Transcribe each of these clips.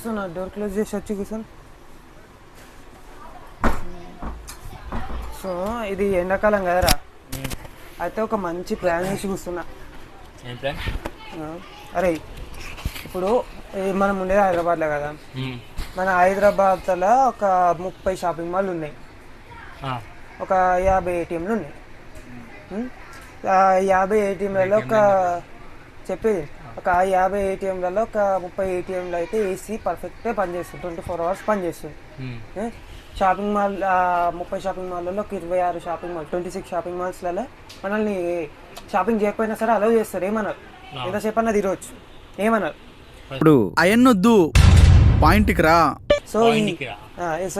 వస్తున్నా, door close చేసి వచ్చి కూర్చొని. సో ఇది ఎండాకాలం కదరా, అయితే ఒక మంచి ప్లాన్ వేసి కూర్చున్నా. అరే ఇప్పుడు మనం ఉండేది హైదరాబాద్లో కదా, మన హైదరాబాద్లో ఒక 30 షాపింగ్ మాల్ ఉన్నాయి, ఒక 50 ఏటీఎంలు ఉన్నాయి. 50 ఏటీఎంలలో చెప్పేది ఒక 50 ఏటీఎంలలో ఒక 30 ఏటీఎంలు అయితే ఏసీ పర్ఫెక్ట్గా పనిచేస్తుంది, 24 hours పనిచేస్తుంది. షాపింగ్ మాల్ 30 షాపింగ్ మాల్లలో ఒక 26 షాపింగ్ మాల్, 26 షాపింగ్ మాల్స్లలో మనల్ని షాపింగ్ చేయకపోయినా సరే అలౌ చేస్తారు. ఏమన్నారు, ఎంతసేపు అన్నది ఈరోజు ఏమన్నారు. ఇప్పుడు అయన్నొద్దు, పాయింట్కి రా. సో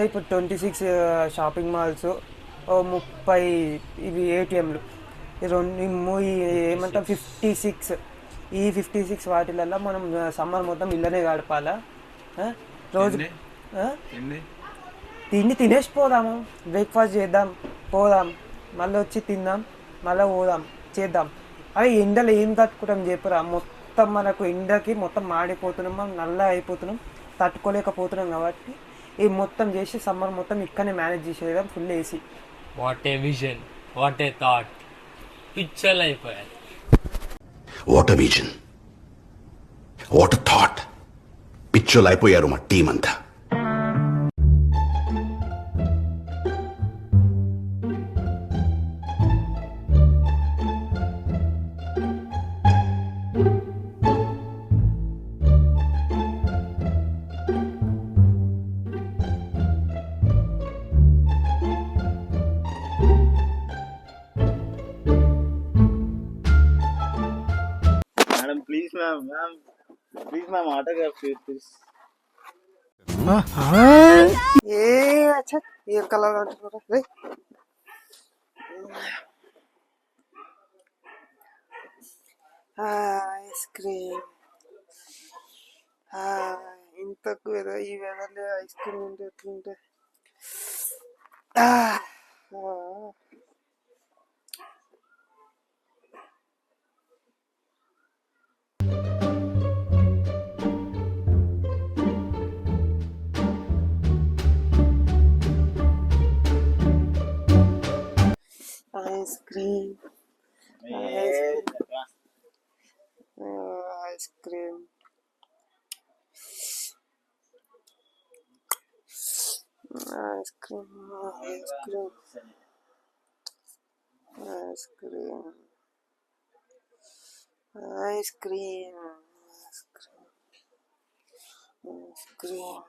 ఇప్పుడు 26 షాపింగ్ మాల్స్, 30 ఇవి ఏటీఎంలు, ఏమంటాం 56. ఈ 56 వాటిలలో మనం సమ్మర్ మొత్తం ఇళ్ళనే గడపాలా. రోజు తిండి తినేసి పోదాము, బ్రేక్ఫాస్ట్ చేద్దాం, పోదాం, మళ్ళీ వచ్చి తిందాం, మళ్ళీ పోదాం, చేద్దాం. అవి ఎండలు ఏం తట్టుకుంటాం చెప్పురా. మొత్తం మనకు ఎండకి మొత్తం మాడిపోతున్నాం, మనం నల్ల అయిపోతున్నాం, తట్టుకోలేకపోతున్నాం. కాబట్టి ఈ మొత్తం చేసి సమ్మర్ మొత్తం ఇక్కడనే మేనేజ్ చేసేద్దాం, full AC. What a vision, what a thought. పిచ్చర్ అయిపోయారు. What a vision, what a thought. పిచ్చోలు అయిపోయారు మా టీం అంతా. Please, ma'am, autograph, please. అచ్చా ఏం కలర్ అంటున్నారా. ఐస్ క్రీమ్ ఇంతకు ఈ వెదర్లో ఐస్ క్రీమ్ ఉంటే ఎట్లుంటే. Ice cream ice cream ice cream ice cream ice cream ice cream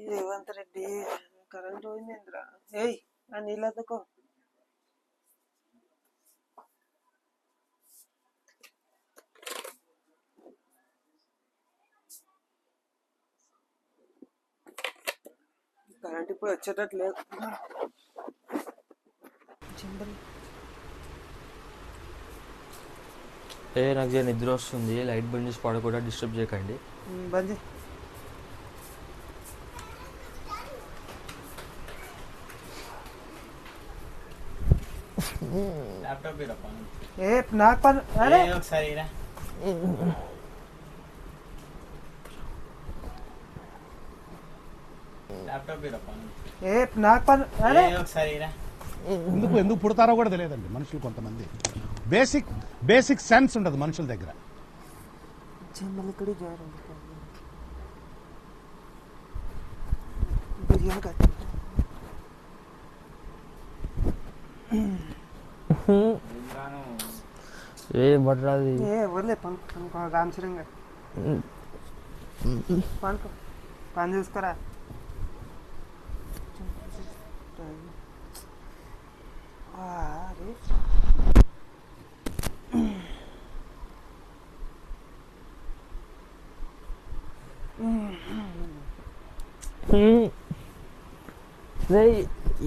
Revanth Reddy current పోయిందిరా. ఏయ్ ఆ నీళ్ళతో కరెంట్ ఇప్పుడు వచ్చేటట్టు లేదు. నాకు నిద్ర వస్తుంది, లైట్ బంద్ చేసి పడకుండా డిస్టర్బ్ చేయకండి. బంద్ చేయి. నాకు పని ఒకసారి నాకు పని ఎందుకు పుడతారో కూడా తెలియదండి మనుషులు. కొంతమంది బేసిక్ సెన్స్ ఉండదు మనుషుల దగ్గర. వదిలే పనుకో రామచరంగా పనుకో, పని చూసుకోరా.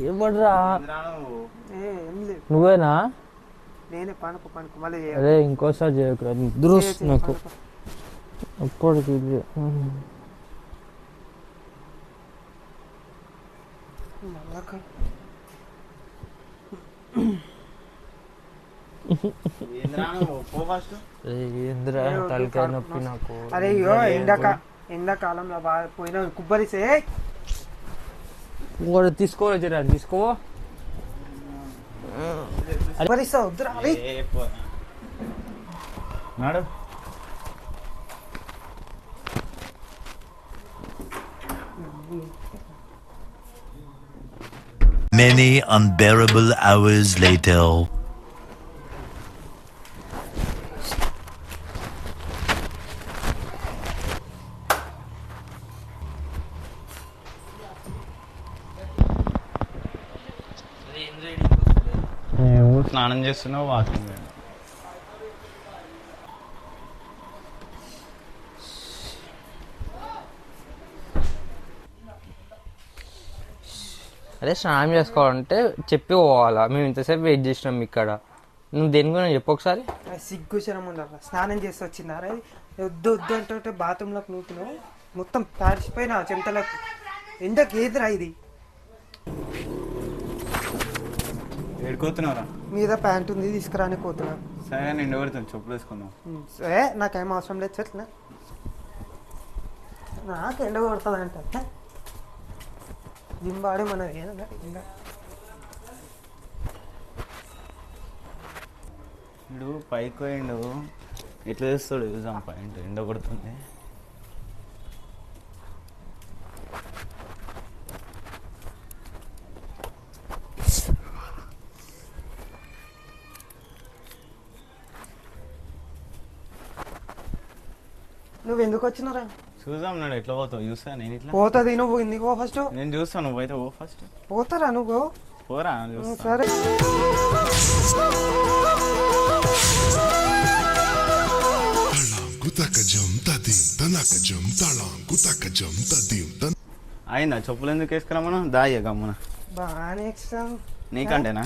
ఏమడ్రా నువ్వేనా? నేనే. పనుకో మళ్ళీ. అదే ఇంకోసారి చేయకురా, నిద్ర వస్తుంది నాకు. అప్పటికి మళ్ళా పో ఫస్ట్. ఏంద్రా తలకాయ నొప్పి నాకు. అరే అయ్యో ఎండాకాలంలో బాగా పోయినా కుబ్బరిసే ఇంకోటి తీసుకోవచ్చురా, తీసుకో. కుబ్బరిస్తా వద్దురా అరే నాడు Many unbearable hours later. స్నానం చేస్తున్నావు, వాకింగ్. అరే స్నానం చేసుకోవాలంటే చెప్పి పోవాలా, మేము ఇంతసేపు వెయిట్ చేసినాం ఇక్కడ. నువ్వు దేని గురించి చెప్పు ఒకసారి. సిగ్గు శరం ఉండాలి. స్నానం చేసి వచ్చిందా అరే వద్దు వద్దు అంటే బాత్రూంలోకి నూతున్నావు మొత్తం తడిసిపోయినా చెమటలకు. ఎండకి ఏదిరా ఇది? ఏడుకోతున్నావురా? మీద ప్యాంట్ ఉంది తీసుకురాని పోతున్నా. సరే నిండు కొడుతుంది, చెప్పులు వేసుకుందాం. సరే నాకేం అవసరం లేదు చెట్ల. నాకు ఎండ కొడుతుంది అంటే జిమ్ బాడీ మనది ఏదన్నా ఎండ. వీడు పైకి పోయిండు, ఎట్లా చేస్తాడు చూసాం. పాయింట్ ఎండ కొడుతుంది. నువ్వు ఎందుకు వచ్చినారా? చూసాం నాడు ఎట్లా పోతావు చూసా. నేను ఇట్లా పోతుంది నువ్వు ఎందుకో ఫస్ట్. నేను చూస్తాను, నువ్వు అయితే పో ఫస్ట్. పోతారా నువ్వు? పోరా చూస్తా. సరే అయిందా? చెప్పులు ఎందుకు వేసుకురా మనం? దాయ్య గమ్మున. బాగానే ఎక్స్ట్రా నీకంటేనా?